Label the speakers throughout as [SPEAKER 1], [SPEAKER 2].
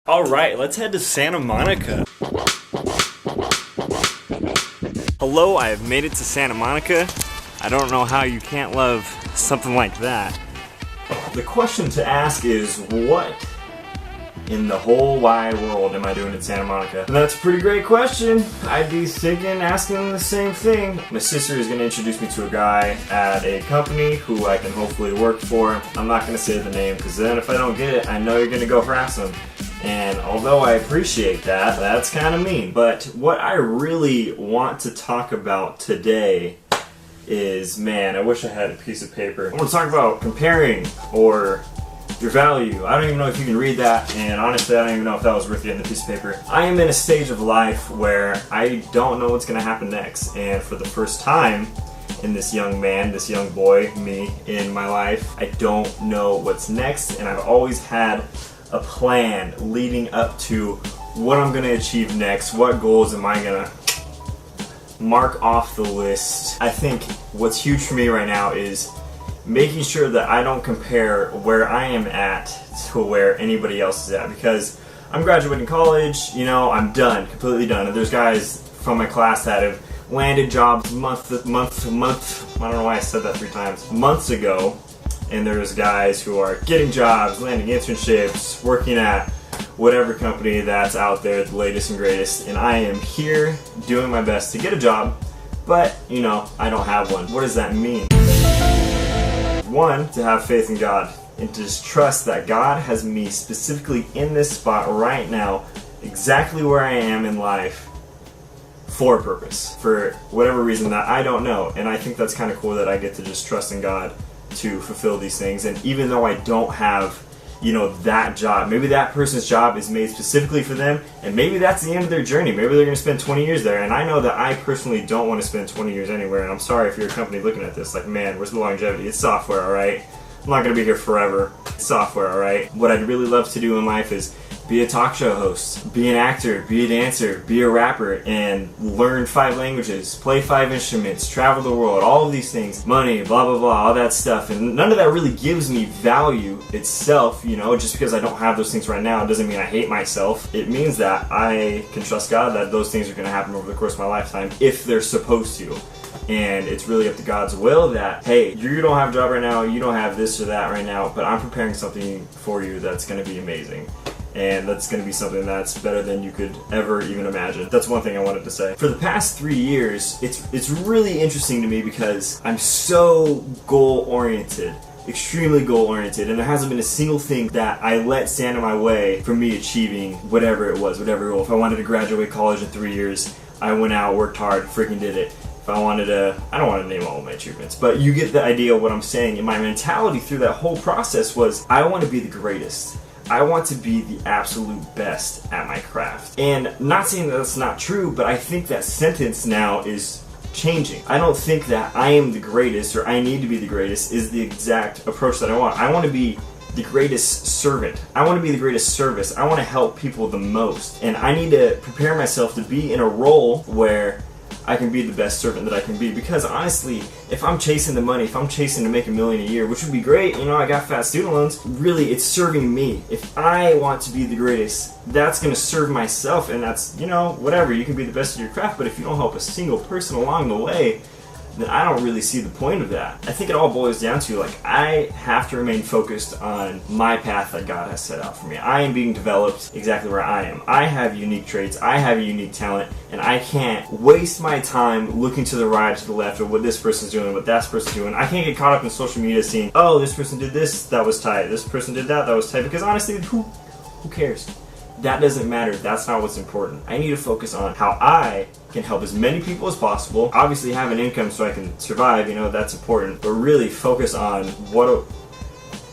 [SPEAKER 1] Alright, let's head to Santa Monica. Hello, I have made it to Santa Monica. I don't know how you can't love something like that. The question to ask is, what in the whole wide world am I doing in Santa Monica? And that's a pretty great question. I'd be thinking, asking the same thing. My sister is going to introduce me to a guy at a company who I can hopefully work for. I'm not going to say the name because then if I don't get it, I know you're going to go harass him. And although I appreciate that, that's kind of mean. But what I really want to talk about today is, man, I wish I had a piece of paper. I want to talk about comparing or your value. I don't even know if you can read that, and honestly I don't even know if that was worth getting the piece of paper. I am in a stage of life where I don't know what's going to happen next, and for the first time in this young man, this young boy, me, in my life, I don't know what's next, and I've always had a plan leading up to what I'm going to achieve next, what goals am I going to mark off the list. I think what's huge for me right now is making sure that I don't compare where I am at to where anybody else is at, because I'm graduating college, you know, I'm done, completely done. And there's guys from my class that have landed jobs month to month, I don't know why I said that 3 times, months ago. And there's guys who are getting jobs, landing internships, working at whatever company that's out there, the latest and greatest. And I am here doing my best to get a job, but, you know, I don't have one. What does that mean? 1, to have faith in God and to just trust that God has me specifically in this spot right now, exactly where I am in life, for a purpose, for whatever reason that I don't know. And I think that's kind of cool that I get to just trust in God to fulfill these things. And even though I don't have, you know, that job, maybe that person's job is made specifically for them, and maybe that's the end of their journey. Maybe they're going to spend 20 years there, and I know that I personally don't want to spend 20 years anywhere. And I'm sorry if you're a company looking at this, like, man, where's the longevity? It's software, alright? I'm not going to be here forever. It's software, alright? What I'd really love to do in life is be a talk show host, be an actor, be a dancer, be a rapper, and learn 5 languages, play 5 instruments, travel the world, all of these things, money, blah, blah, blah, all that stuff. And none of that really gives me value itself, you know, just because I don't have those things right now, it doesn't mean I hate myself. It means that I can trust God that those things are going to happen over the course of my lifetime if they're supposed to. And it's really up to God's will that, hey, you don't have a job right now, you don't have this or that right now, but I'm preparing something for you that's going to be amazing. And that's going to be something that's better than you could ever even imagine. That's one thing I wanted to say. For the past 3 years, it's really interesting to me because I'm so goal-oriented, extremely goal-oriented, and there hasn't been a single thing that I let stand in my way from me achieving whatever it was, whatever goal. If I wanted to graduate college in 3 years, I went out, worked hard, freaking did it. If I wanted to, I don't want to name all of my achievements, but you get the idea of what I'm saying. And my mentality through that whole process was, I want to be the greatest. I want to be the absolute best at my craft. And not saying that that's not true, but I think that sentence now is changing. I don't think that I am the greatest or I need to be the greatest is the exact approach that I want. I want to be the greatest servant. I want to be the greatest service. I want to help people the most. And I need to prepare myself to be in a role where I can be the best servant that I can be. Because honestly, if I'm chasing the money, if I'm chasing to make $1 million a year, which would be great, you know, I got fat student loans, really it's serving me. If I want to be the greatest, that's going to serve myself, and that's, you know, whatever, you can be the best at your craft, but if you don't help a single person along the way, then I don't really see the point of that. I think it all boils down to, like, I have to remain focused on my path that God has set out for me. I am being developed exactly where I am. I have unique traits, I have a unique talent, and I can't waste my time looking to the right, to the left, of what this person's doing, what that person's doing. I can't get caught up in social media seeing, oh, this person did this, that was tight, this person did that, that was tight, because honestly, who cares? That doesn't matter. That's not what's important. I need to focus on how I can help as many people as possible. Obviously have an income so I can survive, you know, that's important. But really focus on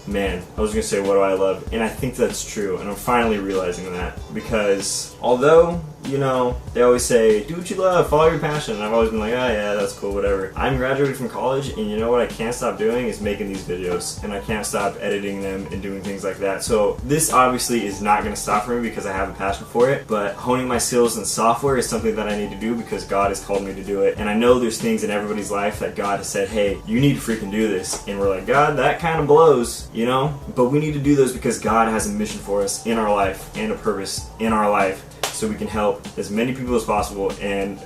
[SPEAKER 1] man, I was going to say what do I love, and I think that's true, and I'm finally realizing that. Because although you know, they always say, do what you love, follow your passion. And I've always been like, oh yeah, that's cool, whatever. I'm graduating from college, and you know what I can't stop doing is making these videos. And I can't stop editing them and doing things like that. So this obviously is not going to stop for me because I have a passion for it. But honing my skills in software is something that I need to do because God has called me to do it. And I know there's things in everybody's life that God has said, hey, you need to freaking do this. And we're like, God, that kind of blows, you know? But we need to do those because God has a mission for us in our life and a purpose in our life, so we can help as many people as possible and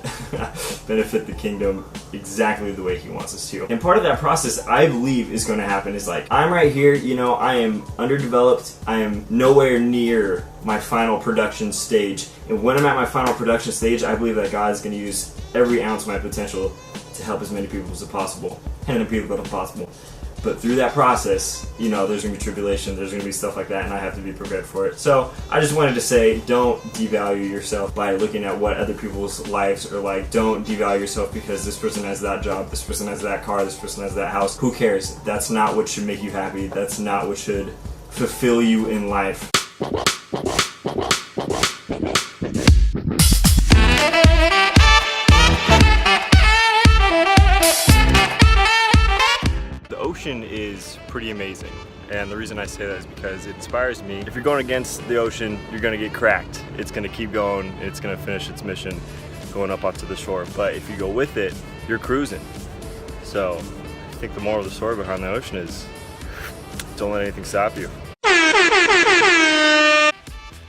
[SPEAKER 1] benefit the kingdom exactly the way He wants us to. And part of that process, I believe, is going to happen is like, I'm right here, you know, I am underdeveloped, I am nowhere near my final production stage. And when I'm at my final production stage, I believe that God is going to use every ounce of my potential to help as many people as possible and the people as possible. But through that process, you know, there's going to be tribulation, there's going to be stuff like that, and I have to be prepared for it. So I just wanted to say, don't devalue yourself by looking at what other people's lives are like. Don't devalue yourself because this person has that job, this person has that car, this person has that house. Who cares? That's not what should make you happy. That's not what should fulfill you in life. Ocean is pretty amazing, and the reason I say that is because it inspires me. If you're going against the ocean, you're going to get cracked. It's going to keep going, it's going to finish its mission going up onto the shore. But if you go with it, you're cruising. So I think the moral of the story behind the ocean is don't let anything stop you.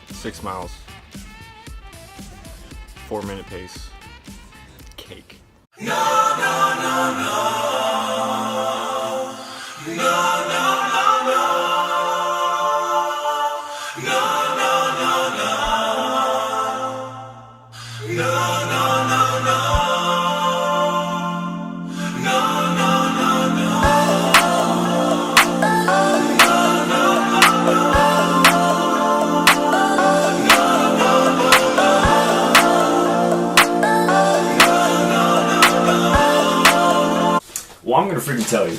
[SPEAKER 1] 6 miles, 4-minute pace, cake. No, no, no, no. No, no, no, no. No, no, no, no. No, no, no, no. No, no, no, no. Well, I'm gonna freaking tell you.